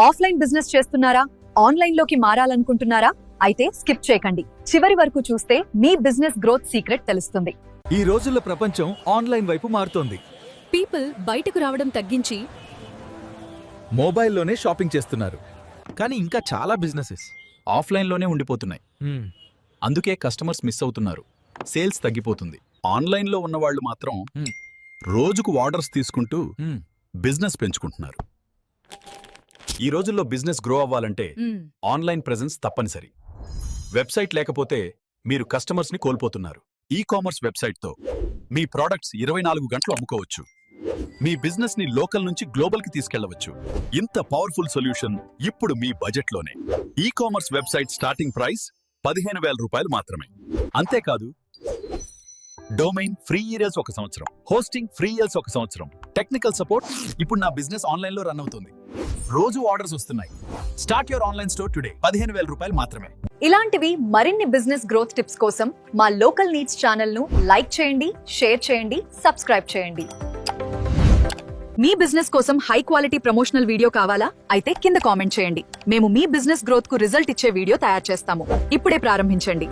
Offline business చేస్తున్నారా? Online లోకి మారాలనుకుంటున్నారా? అయితే స్కిప్ చేయకండి, చివరి వరకు చూస్తే మీ బిజినెస్ గ్రోత్ సీక్రెట్ తెలుస్తుంది. ఈ రోజుల్లో ప్రపంచం ఆన్లైన్ వైపు మారుతోంది. పీపుల్ బయటకు రావడం తగ్గించి మొబైల్లోనే షాపింగ్ చేస్తున్నారు. కానీ ఇంకా చాలా బిజినెసెస్ ఆఫ్లైన్లోనే ఉండిపోతున్నాయి. అందుకే కస్టమర్స్ మిస్ అవుతున్నారు, సేల్స్ తగ్గిపోతుంది. ఆన్లైన్లో ఉన్నవాళ్లు మాత్రం రోజుకు ఆర్డర్స్ తీసుకుంటూ బిజినెస్ పెంచుకుంటున్నారు. ఈ రోజుల్లో బిజినెస్ గ్రో అవ్వాలంటే ఆన్లైన్ ప్రెజెన్స్ తప్పనిసరి. వెబ్సైట్ లేకపోతే మీరు కస్టమర్స్ని కోల్పోతున్నారు. ఈ-కామర్స్ వెబ్సైట్తో మీ ప్రోడక్ట్స్ 24 గంటలు అమ్ముకోవచ్చు. మీ బిజినెస్ ని లోకల్ నుంచి గ్లోబల్ కి తీసుకెళ్లవచ్చు. ఇంత పవర్ఫుల్ సొల్యూషన్ ఇప్పుడు మీ బడ్జెట్లోనే. ఈ-కామర్స్ వెబ్సైట్ స్టార్టింగ్ ప్రైస్ 15,000 రూపాయలు మాత్రమే. అంతేకాదు, డొమైన్ ఫ్రీ ఇయర్స్ 1 సంవత్సరం, హోస్టింగ్ ఫ్రీ ఇయర్స్ 1 సంవత్సరం, టెక్నికల్ సపోర్ట్. ఇప్పుడు నా బిజినెస్ ఆన్లైన్ లో రన్ అవుతుంది, రోజు ఆర్డర్స్ వస్తున్నాయి. Start your online store today. 15,000 రూపాయలు మాత్రమే. ఇలాంటివి మరిన్ని బిజినెస్ గ్రోత్ టిప్స్ కోసం మా లోకల్ నీడ్స్ ఛానల్ ను లైక్ చేయండి, షేర్ చేయండి, సబ్స్క్రైబ్ చేయండి. మీ బిజినెస్ కోసం హై క్వాలిటీ ప్రమోషనల్ వీడియో కావాలా? అయితే కింద కామెంట్ చేయండి. మేము మీ బిజినెస్ గ్రోత్ కు రిజల్ట్ ఇచ్చే వీడియో తయారు చేస్తాము. ఇప్పుడే ప్రారంభించండి.